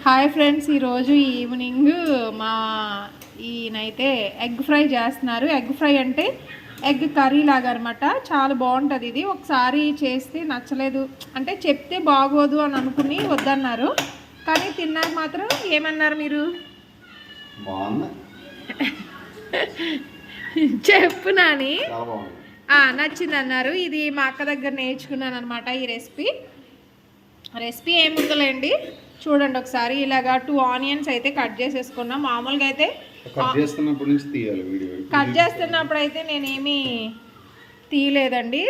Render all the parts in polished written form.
Hi friends, ఈరోజు evening మా ఈయనైతే ఎగ్ ఫ్రై చేస్తున్నారు. ఎగ్ ఫ్రై అంటే ఎగ్ కర్రీ లాగా అనమాట. చాలా బాగుంటుంది ఇది. ఒకసారి చేస్తే నచ్చలేదు అంటే చెప్తే బాగోదు అని అనుకుని వద్దన్నారు. కానీ తిన్నాక మాత్రం ఏమన్నారు మీరు? చెప్పు నాని. నచ్చింది అన్నారు. ఇది మా అక్క దగ్గర నేర్చుకున్నాను అనమాట. ఈ రెసిపీ ఏముందోలేండి, చూడండి ఒకసారి. ఇలాగా 2 ఆనియన్స్ అయితే కట్ చేసేసుకున్నాం. మామూలుగా అయితే కట్ చేస్తున్నప్పుడు అయితే నేనేమి తీయలేదండి.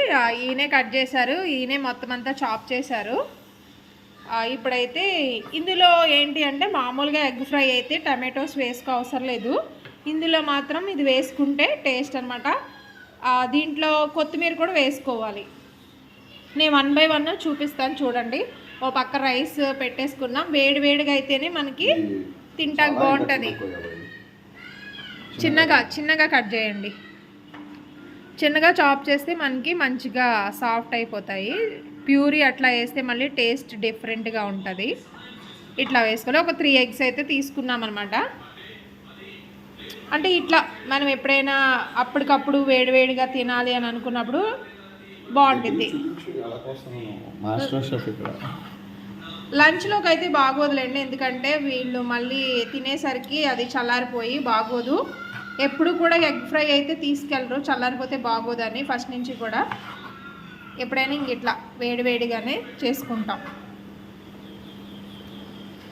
ఈయనే కట్ చేశారు, ఈయనే మొత్తం అంతా చాప్ చేశారు. ఇప్పుడైతే ఇందులో ఏంటి అంటే మామూలుగా ఎగ్ ఫ్రై అయితే టమాటోస్ వేసుకో అవసరం లేదు. ఇందులో మాత్రం ఇది వేసుకుంటే టేస్ట్ అనమాట. దీంట్లో కొత్తిమీర కూడా వేసుకోవాలి. నేను 1 బై 1 చూపిస్తాను చూడండి. ఓ పక్క రైస్ పెట్టేసుకున్నాం. వేడిగా అయితేనే మనకి తింటాక బాగుంటుంది. చిన్నగా కట్ చేయండి. చిన్నగా చాప్ చేస్తే మనకి మంచిగా సాఫ్ట్ అయిపోతాయి. ప్యూరీ అట్లా వేస్తే మళ్ళీ టేస్ట్ డిఫరెంట్గా ఉంటుంది. ఇట్లా వేసుకోవాలి. ఒక 3 ఎగ్స్ అయితే తీసుకున్నాం అనమాట. అంటే ఇట్లా మనం ఎప్పుడైనా అప్పటికప్పుడు వేడిగా తినాలి అని అనుకున్నప్పుడు బాగుంటుంది. లంచ్లోకి అయితే బాగోదులేండి, ఎందుకంటే వీళ్ళు మళ్ళీ తినేసరికి అది చల్లారిపోయి బాగోదు. ఎప్పుడు కూడా ఎగ్ ఫ్రై అయితే తీసుకెళ్ళరు, చల్లారిపోతే బాగోదని ఫస్ట్ నుంచి కూడా. ఎప్పుడైనా ఇంక ఇట్లా వేడిగానే చేసుకుంటాం.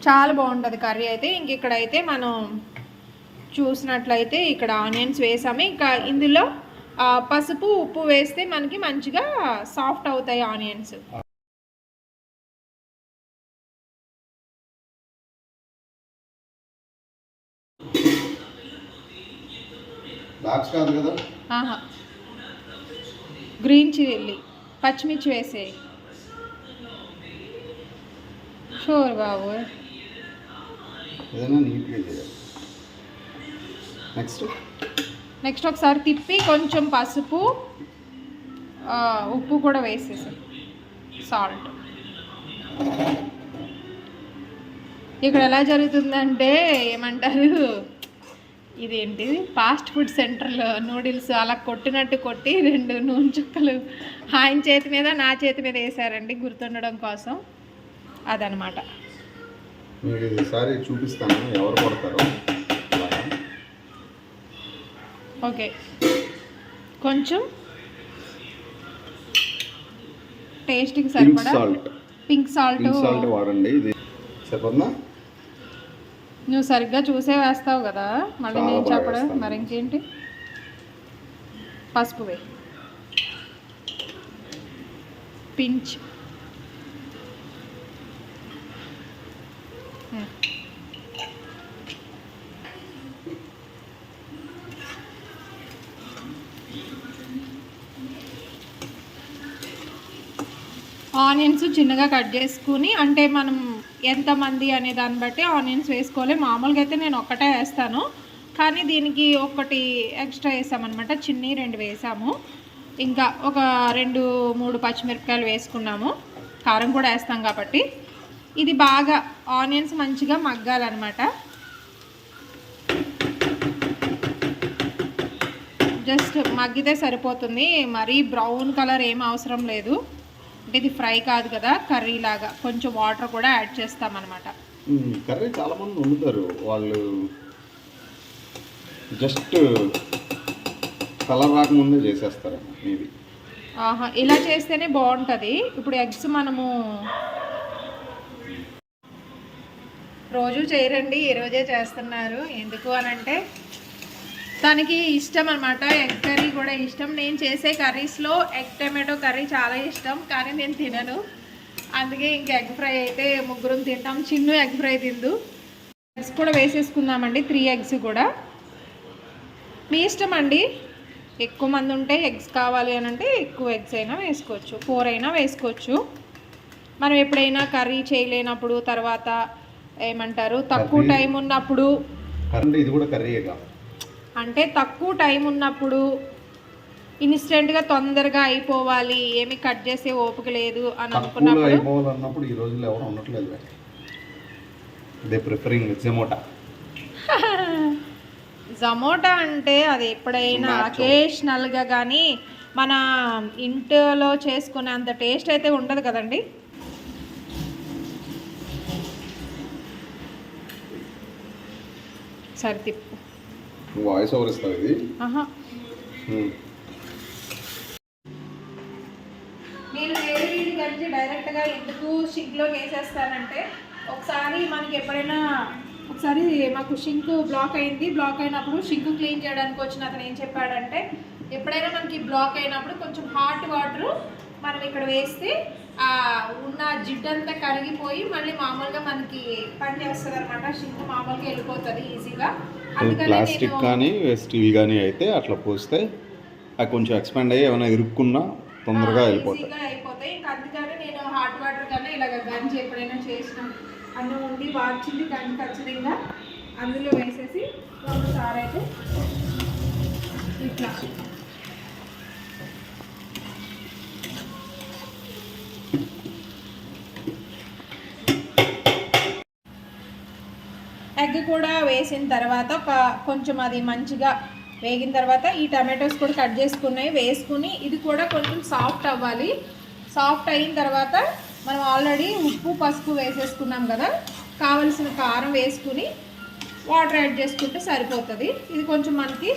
చాలా బాగుంటుంది కర్రీ అయితే. ఇంక ఇక్కడైతే మనం చూసినట్లయితే ఇక్కడ ఆనియన్స్ వేసాము. ఇంకా ఇందులో పసుపు ఉప్పు వేస్తే మనకి మంచిగా సాఫ్ట్ అవుతాయి ఆనియన్స్. గ్రీన్ చిల్లీ పచ్చిమిర్చి వేసే షూర్ బాబు. నెక్స్ట్ ఒకసారి తిప్పి కొంచెం పసుపు ఉప్పు కూడా వేసేసాం, సాల్ట్. ఇక్కడ ఎలా జరుగుతుందంటే ఏమంటారు, ఇదేంటిది ఫాస్ట్ ఫుడ్ సెంటర్లో నూడిల్స్ అలా కొట్టినట్టు కొట్టి 2 నూనె చుక్కలు ఆయన చేతి మీద నా చేతి మీద వేసారండి, గుర్తుండడం కోసం. అదనమాట. చూపిస్తాను ఎవరు కొడతారో. ఓకే, కొంచెం టేస్ట్కి సరిపడా పింక్ సాల్ట్ వాడండి. ఇది సరిపోతుందా? నువ్వు సరిగ్గా చూసే వేస్తావు కదా, మళ్ళీ నేను చెప్పడం. మరి ఇంకేంటి, పసుపు వే, పించ్. ఆనియన్స్ చిన్నగా కట్ చేసుకుని, అంటే మనం ఎంతమంది అనే దాన్ని బట్టి ఆనియన్స్ వేసుకోవాలి. మామూలుగా అయితే నేను ఒక్కటే వేస్తాను, కానీ దీనికి ఒకటి ఎక్స్ట్రా వేసామన్నమాట. చిన్ని 2 వేసాము. ఇంకా ఒక 2-3 పచ్చిమిరపకాయలు వేసుకున్నాము. కారం కూడా వేస్తాం కాబట్టి. ఇది బాగా ఆనియన్స్ మంచిగా మగ్గాలన్నమాట. జస్ట్ మగ్గితే సరిపోతుంది, మరీ బ్రౌన్ కలర్ ఏం అవసరం లేదు. అంటే ఇది ఫ్రై కాదు కదా, కర్రీ లాగా కొంచెం వాటర్ కూడా యాడ్ చేస్తామన్నమాట. కర్రీ చాలా మంది వండుతారు, వాళ్ళు జస్ట్ కలర్ రాకముందే చేసేస్తారు ఇది. ఇలా చేస్తేనే బాగుంటుంది. ఇప్పుడు ఎగ్స్ మనము రోజు చేయరండి, ఈరోజే చేస్తున్నారు. ఎందుకు అనంటే తనకి ఇష్టం అనమాట, ఎగ్ కర్రీ కూడా ఇష్టం. నేను చేసే కర్రీస్లో ఎగ్ టమాటో కర్రీ చాలా ఇష్టం, కానీ నేను తినను. అందుకే ఇంక ఎగ్ ఫ్రై అయితే 3 తింటాం. చిన్ను ఎగ్ ఫ్రై తిందు. ఎగ్స్ కూడా వేసేసుకుందామండి, 3 ఎగ్స్ కూడా. మీ ఇష్టం అండి, ఎక్కువ మంది ఉంటే ఎగ్స్ కావాలి అని అంటే ఎక్కువ ఎగ్స్ అయినా వేసుకోవచ్చు, 4 అయినా వేసుకోవచ్చు. మనం ఎప్పుడైనా కర్రీ చేయలేనప్పుడు, తర్వాత ఏమంటారు తక్కువ టైం ఉన్నప్పుడు, ఇది కూడా కర్రీయేగా, అంటే తక్కువ టైం ఉన్నప్పుడు ఇన్స్టెంట్గా తొందరగా అయిపోవాలి, ఏమి కట్ చేసే ఓపిక లేదు అని తక్కువలో అనుకున్నప్పుడు అయిపోవాలన్నప్పుడు ఈ రోజుల్లో ఎవరు ఉండట్లేదు. They preferring Zomato. జొమాటో అంటే అది ఎప్పుడైనా అకేషనల్గా కానీ మన ఇంట్లో చేసుకునే అంత టేస్ట్ అయితే ఉండదు కదండి. సరే తిప్పు. వాయిస్ ఓవర్ ఇస్తావు ఇది. నేను వేడి వేడి కలిసి డైరెక్ట్గా ఎందుకు షింక్లోకి వేసేస్తానంటే ఒకసారి మనకి ఎప్పుడైనా ఒకసారి మాకు షింక్ బ్లాక్ అయింది. బ్లాక్ అయినప్పుడు షింక్ క్లీన్ చేయడానికి వచ్చిన అతను ఏం చెప్పాడంటే ఎప్పుడైనా మనకి బ్లాక్ అయినప్పుడు కొంచెం హాట్ వాటర్ మనం ఇక్కడ వేస్తే ఉన్న జిడ్డంతా కరిగిపోయి మళ్ళీ మామూలుగా మనకి పని చేస్తుంది అనమాట. షింక్ మామూలుగా వెళ్ళిపోతుంది ఈజీగా. ప్లాస్టిక్ కానీ స్టీల్ కానీ అయితే అట్లా పోస్తే అది కొంచెం ఎక్స్పాండ్ అయ్యి ఏమైనా ఇరుక్కున్నా తొందరగా అయిపోతాయి. ఇంకా అందుకని నేను హాట్ వాటర్ కన్నా ఇలాగ గంజి ఎప్పుడైనా చేసిన అన్నం ఉండి వాచింది గంజి ఖచ్చితంగా అందులో వేసేసి ఒకసారి అయితే ఇట్లా ఎగ్ కూడా వేసిన తర్వాత కొంచెం అది మంచిగా వేగిన తర్వాత ఈ టమాటోస్ కూడా కట్ చేసుకున్నాయి వేసుకుని ఇది కూడా కొంచెం సాఫ్ట్ అవ్వాలి. సాఫ్ట్ అయిన తర్వాత మనం ఆల్రెడీ ఉప్పు పసుపు వేసేసుకున్నాం కదా, కావలసిన కారం వేసుకుని వాటర్ యాడ్ చేసుకుంటే సరిపోతుంది. ఇది కొంచెం మనకి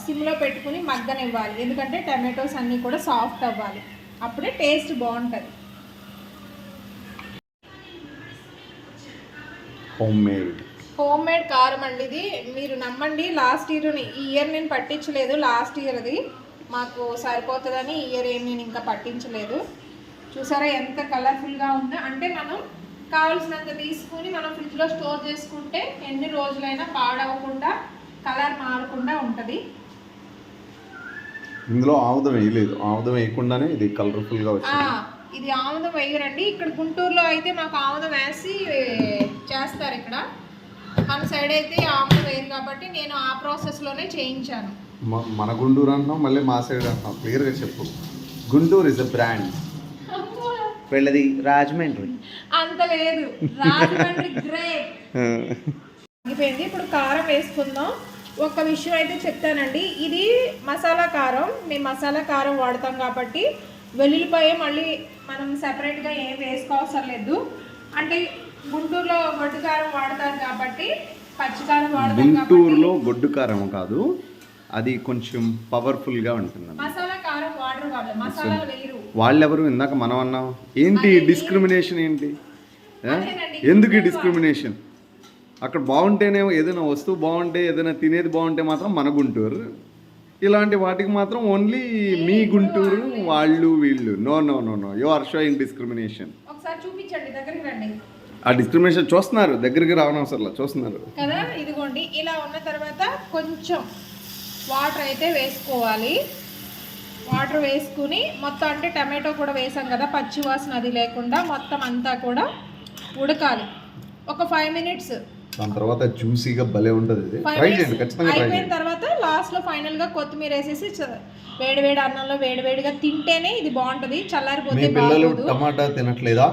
సిమ్లో పెట్టుకుని మగ్గనివ్వాలి, ఎందుకంటే టమాటోస్ అన్నీ కూడా సాఫ్ట్ అవ్వాలి, అప్పుడే టేస్ట్ బాగుంటుంది. హోమ్ మేడ్ కారం అండి ఇది. మీరు నమ్మండి, లాస్ట్ ఇయర్ ఈ ఇయర్ నేను పట్టించలేదు, లాస్ట్ ఇయర్ అది మాకు సరిపోతుందని ఈ ఇయర్ ఏం నేను ఇంకా పట్టించలేదు. చూసారా ఎంత కలర్ఫుల్గా ఉందో. అంటే మనం కావాల్సినంత తీసుకుని మనం ఫ్రిడ్జ్లో స్టోర్ చేసుకుంటే ఎన్ని రోజులైనా పాడవకుండా కలర్ మారకుండా ఉంటుంది. ఇందులో ఆముదం వేయలేదు, ఆముదం వేయకుండానే ఇది కలర్ఫుల్గా వచ్చింది. ఇది ఆముదం వేయరండి, ఇక్కడ గుంటూరులో అయితే మాకు ఆముదం వేసి చేస్తారు. ఇక్కడ మన సైడ్ అయితే ఆముదం వేయరు కాబట్టి నేను ఆ ప్రాసెస్లోనే చేయించాను. మన గుంటూరు అంటున్నాం, మళ్ళీ మా సైడ్ అంటున్నాం. క్లియర్గా చెప్పు. గుంటూరు ఇస్ అ బ్రాండ్, వెళ్ళది రాజమండ్రి అంత లేదు, రాజమండ్రి గ్రేట్. అయిపోయింది. ఇప్పుడు కారం వేసుకుందాం. ఒక విషయం అయితే చెప్తానండి, ఇది మసాలా కారం, మేము మసాలా కారం వాడతాం కాబట్టి వెల్లుల్లిపాయ మళ్ళీ మనం సెపరేట్గా ఏం వేసుకోవసరం లేదు. అంటే గుంటూరులో గొడ్డు కారం వాడతారు కాబట్టి పచ్చికారం వాడతారు. గుంటూరులో గొడ్డు కారం కాదు, అది కొంచెం పవర్ఫుల్గా ఉంటుంది. మసాలా కారం వాడరు వాళ్ళు, మసాలాలు వేయరు. వాళ్ళెవరు? ఇందాక మనం అన్నాం ఏంటి డిస్క్రిమినేషన్ ఏంటి? ఎందుకు ఈ డిస్క్రిమినేషన్? అక్కడ బాగుంటేనే ఏదైనా వస్తువు బాగుంటే ఏదైనా తినేది బాగుంటే మాత్రం మన గుంటూరు, ఇలాంటి వాటికి మాత్రం ఓన్లీ మీ గుంటూరు వాళ్ళు వీళ్ళు. No no no no, you are showing discrimination. ఒకసారి చూపించండి, దగ్గరికి రండి. ఆ డిస్క్రిమినేషన్ చూస్తున్నారు, దగ్గరికి రావనవసరం చూస్తున్నారు కదా. ఇదిగోండి, ఇలా ఉన్న తర్వాత కొంచెం వాటర్ అయితే వేసుకోవాలి. వాటర్ వేసుకుని మొత్తం, అంటే టమాటో కూడా వేసాం కదా, పచ్చి వాసన అది లేకుండా మొత్తం అంతా కూడా ఉడకాలి ఒక 5 minutes. దాని తర్వాత జ్యూసీగా భలే ఉంటుంది. ట్రై చేయండి ఖచ్చితంగా. అయిపోయిన తర్వాత లాస్ట్లో ఫైనల్గా కొత్తిమీర వేసేసి వేడివేడి అన్నంలో వేడివేడిగా తింటేనే ఇది బాగుంటుంది. చల్లారిపోతే మీ పిల్లలు టమాటా తినట్లేదా?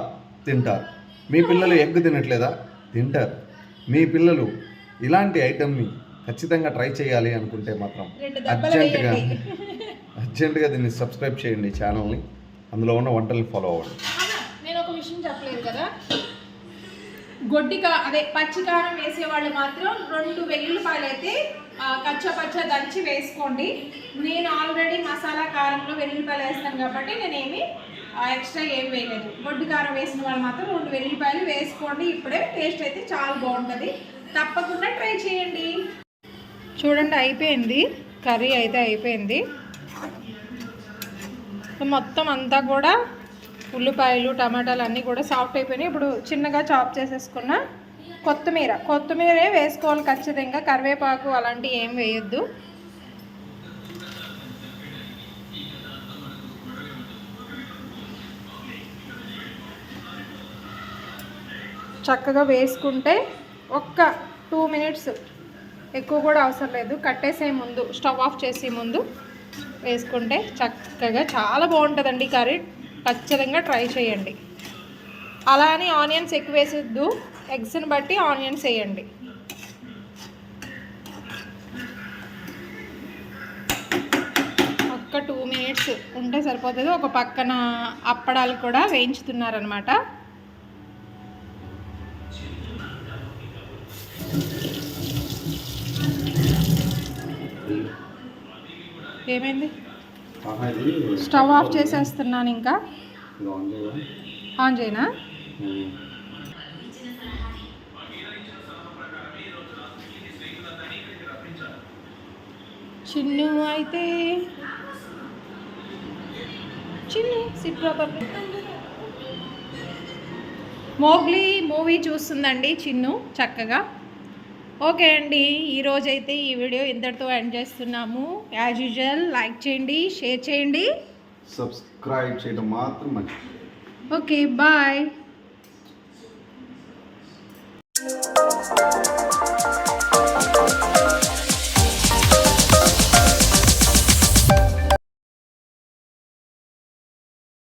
తింటారు. మీ పిల్లలు ఎగ్ తినట్లేదా? తింటారు. మీ పిల్లలు ఇలాంటి ఐటమ్ని ఖచ్చితంగా ట్రై చేయాలి అనుకుంటే మాత్రం అర్జెంటుగా దీన్ని సబ్స్క్రైబ్ చేయండి ఛానల్ని, అందులో ఉన్న వంటల్ని ఫాలో అవ్వండి. నేను ఒక విషయం చెప్పలేదు కదా, అదే పచ్చి కారం వేసే వాళ్ళు మాత్రం 2 వెల్లుల్లిపాయలు అయితే కచ్చా దంచి వేసుకోండి. నేను ఆల్రెడీ మసాలా కారంలో వెల్లుల్లిపాయలు వేస్తాను కాబట్టి నేనేమి ఎక్స్ట్రా ఏం వేయలేదు. గొడ్డు కారం వేసిన వాళ్ళు మాత్రం 2 వెల్లుల్లిపాయలు వేసుకోండి. ఇప్పుడే టేస్ట్ అయితే చాలా బాగుంటుంది, తప్పకుండా ట్రై చేయండి. చూడండి, అయిపోయింది కర్రీ అయితే అయిపోయింది. మొత్తం అంతా కూడా ఉల్లిపాయలు టమాటాలు అన్నీ కూడా సాఫ్ట్ అయిపోయినాయి. ఇప్పుడు చిన్నగా చాప్ చేసేసుకున్న కొత్తిమీరే వేసుకోవాలి ఖచ్చితంగా, కరివేపాకు అలాంటివి ఏం వేయొద్దు. చక్కగా వేసుకుంటే ఒక్క 2 minutes, ఎక్కువ కూడా అవసరం లేదు. కట్టేసే ముందు, స్టవ్ ఆఫ్ చేసే ముందు వేసుకుంటే చక్కగా చాలా బాగుంటుందండి కర్రీ. ఖచ్చితంగా ట్రై చేయండి. అలా అని ఆనియన్స్ ఎక్కువ వేసొద్దు, ఎగ్స్ని బట్టి ఆనియన్స్ వేయండి. ఒక్క 2 మినిట్స్ ఉంటే సరిపోతుంది. ఒక పక్కన అప్పడాలు కూడా వేయించుతున్నారనమాట. ఏమైంది? స్టవ్ ఆఫ్ చేసేస్తున్నాను. ఇంకా ఆన్ చేయనా? చిన్ను అయితే సిట్ ప్రాపర్లీ. మోగ్లీ మూవీ చూస్తుందండి చిన్ను చక్కగా. ఓకే అండి, ఈరోజైతే ఈ వీడియో ఇంతటితో ఎండ్ చేస్తున్నాము. యాజ్ యూజువల్ లైక్ చేయండి, షేర్ చేయండి, సబ్స్క్రైబ్ చేయడం మాత్రం మర్చిపోకండి. Okay bye.